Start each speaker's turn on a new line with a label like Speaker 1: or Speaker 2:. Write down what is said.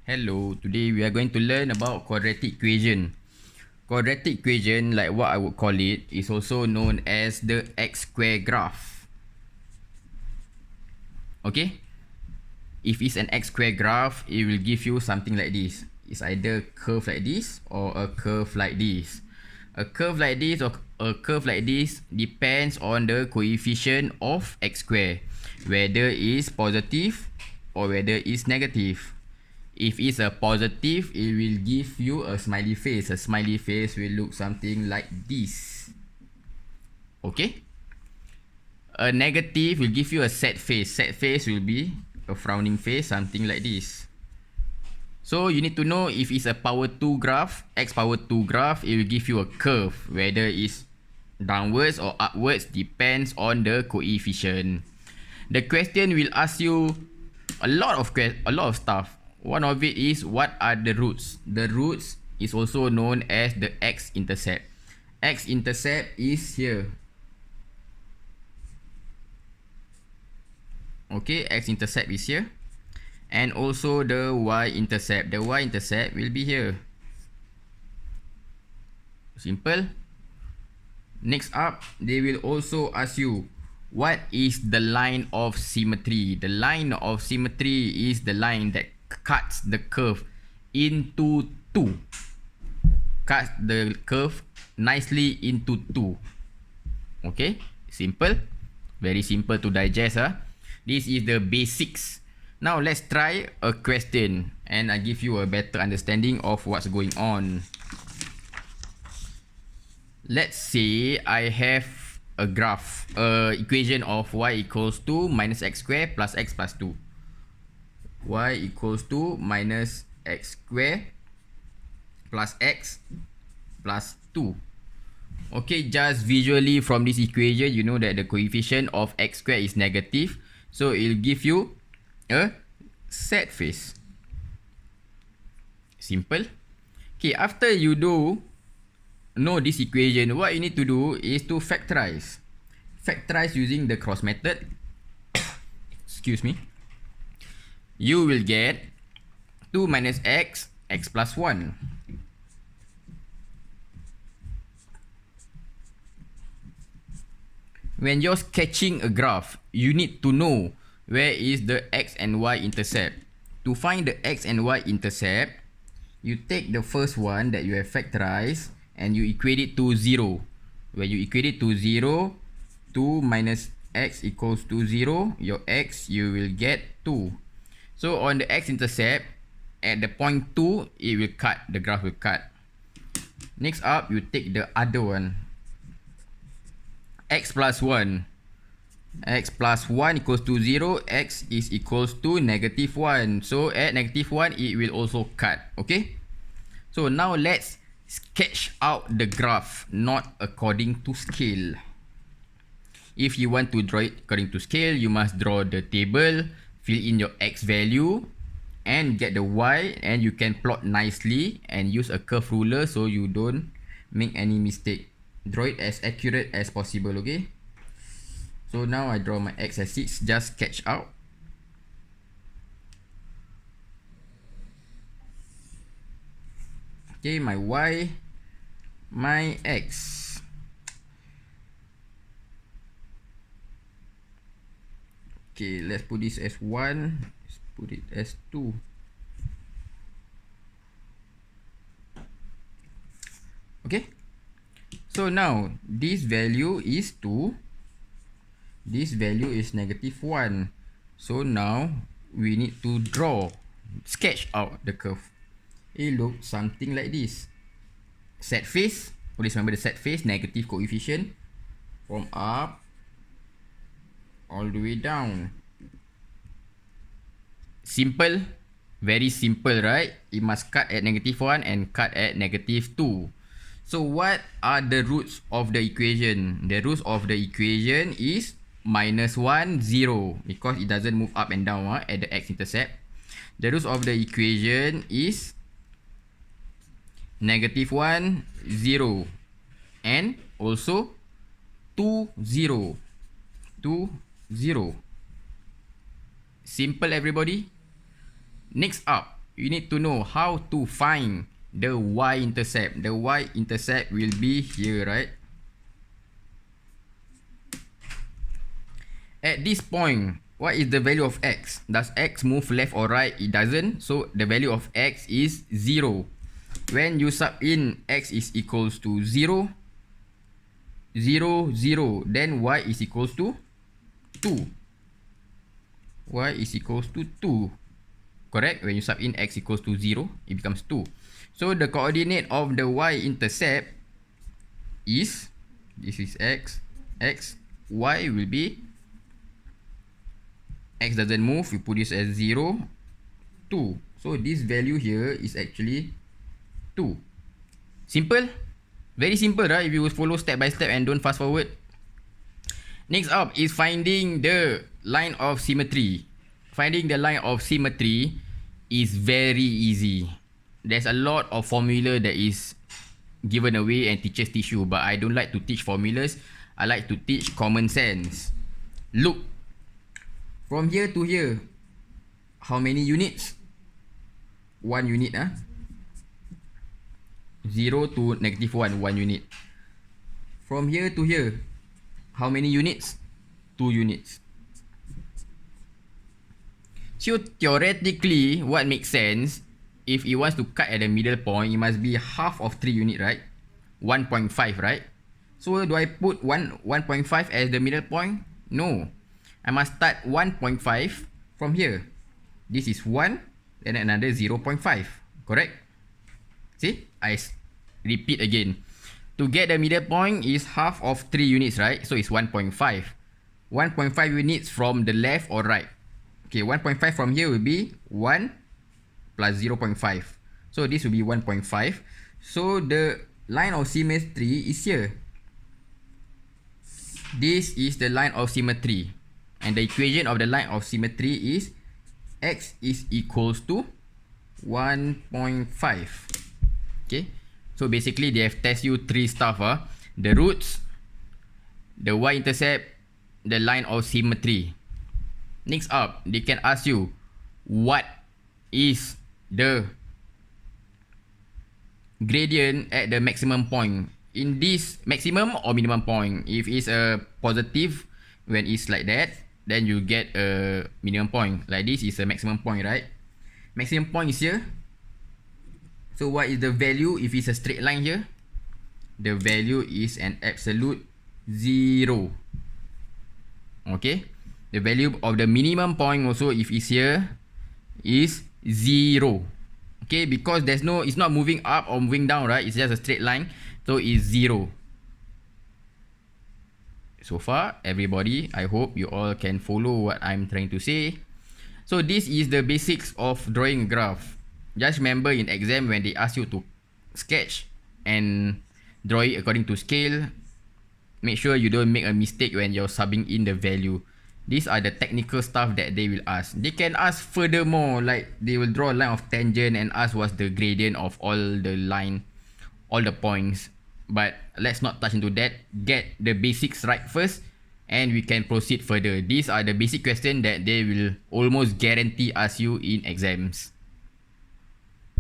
Speaker 1: Hello, today we are going to learn about quadratic equation. Quadratic equation, like what I would call it, is also known as the x square graph. Okay? If it's an x square graph, it will give you something like this. It's either a curve like this or a curve like this. A curve like this or a curve like this depends on the coefficient of x square, whether it's positive or whether it's negative. If it's a positive, it will give you a smiley face. A smiley face will look something like this. Okay? A negative will give you a sad face. Sad face will be a frowning face, something like this. So you need to know if it's a power 2 graph, x power 2 graph, it will give you a curve. Whether it's downwards or upwards depends on the coefficient. The question will ask you a lot of stuff. One of it is, what are the roots? The roots is also known as the x-intercept. X-intercept is here. Okay, x-intercept is here. And also the y-intercept. The y-intercept will be here. Simple. Next up, they will also ask you, what is the line of symmetry? The line of symmetry is the line that cuts the curve into two. Cuts the curve nicely into two. Okay, simple. Very simple to digest. This is the basics. Now let's try a question and I give you a better understanding of what's going on. Let's say I have a graph, equation of y equals to minus x square plus x plus 2. Y equals to minus x square plus x plus 2. Okay, just visually from this equation, you know that the coefficient of x square is negative. So it will give you a sad face. Simple. Okay, after you know this equation, what you need to do is to factorize. Factorize using the cross method. Excuse me. You will get 2 minus x, x plus 1. When you're sketching a graph, you need to know where is the x and y intercept. To find the x and y intercept, you take the first one that you have factorized and you equate it to 0. When you equate it to 0, 2 minus x equals to 0. Your x, you will get 2. So on the x-intercept, at the point 2, it will cut. The graph will cut. Next up, you take the other one. X plus 1. X plus 1 equals to 0. X is equals to negative 1. So at negative 1, it will also cut. Okay? So now let's sketch out the graph, not according to scale. If you want to draw it according to scale, you must draw the table, fill in your x value and get the y, and you can plot nicely and use a curve ruler so you don't make any mistake. Draw it as accurate as possible, okay? So now I draw my x-axis, just sketch out. Okay, my y, my x. Okay, let's put this as 1. Let's put it as 2. Okay. So now, this value is 2. This value is negative 1. So now, we need to sketch out the curve. It looks something like this. Set face. Always remember the set face, negative coefficient. From up all the way down. Simple. Very simple, right? It must cut at negative 1 and cut at negative 2. So what are the roots of the equation? The roots of the equation is minus 1, 0. Because it doesn't move up and down at the x-intercept. The roots of the equation is negative 1, 0. And also 2, 0. 2, 0. Simple, everybody. Next up, you need to know how to find the y-intercept. The y-intercept will be here, right? At this point, what is the value of x? Does x move left or right? It doesn't. So the value of x is 0. When you sub in x is equals to 0, 0, 0, then y is equals to 2. Y is equals to 2. Correct? When you sub in x equals to 0, it becomes 2. So the coordinate of the y-intercept is, this is x, y will be, x doesn't move, you put this as 0, 2. So this value here is actually 2. Simple? Very simple, right? If you follow step by step and don't fast forward. Next up is finding the line of symmetry. Finding the line of symmetry is very easy. There's a lot of formula that is given away and teachers teach you, but I don't like to teach formulas. I like to teach common sense. Look, from here to here, how many units? 1 unit, 0 to -1, 1 unit. From here to here, how many units? 2 units. So theoretically, what makes sense, if it wants to cut at the middle point, it must be half of 3 unit, right? 1.5, right? So do I put 1.5 as the middle point? No. I must start 1.5 from here. This is 1, then another 0.5. Correct? See? I repeat again. To get the middle point is half of 3 units, right? So it's 1.5. 1.5 units from the left or right. Okay, 1.5 from here will be 1 plus 0.5. So this will be 1.5. So the line of symmetry is here. This is the line of symmetry. And the equation of the line of symmetry is x is equals to 1.5. Okay. So basically they have tested you 3 stuff. The roots, the y-intercept, the line of symmetry. Next up, they can ask you, what is the gradient at the maximum point? In this maximum or minimum point? If it's a positive, when it's like that, then you get a minimum point. Like this is a maximum point, right? Maximum point is here. So what is the value if it's a straight line here? The value is an absolute 0. Okay. The value of the minimum point also, if it's here, is 0. Okay, because there's no, it's not moving up or moving down, right? It's just a straight line, so it's 0. So far, everybody, I hope you all can follow what I'm trying to say. So this is the basics of drawing a graph. Just remember in exam when they ask you to sketch and draw it according to scale, make sure you don't make a mistake when you're subbing in the value. These are the technical stuff that they will ask. They can ask furthermore, like they will draw a line of tangent and ask what's the gradient of all the line, all the points. But let's not touch into that. Get the basics right first and we can proceed further. These are the basic questions that they will almost guarantee ask you in exams.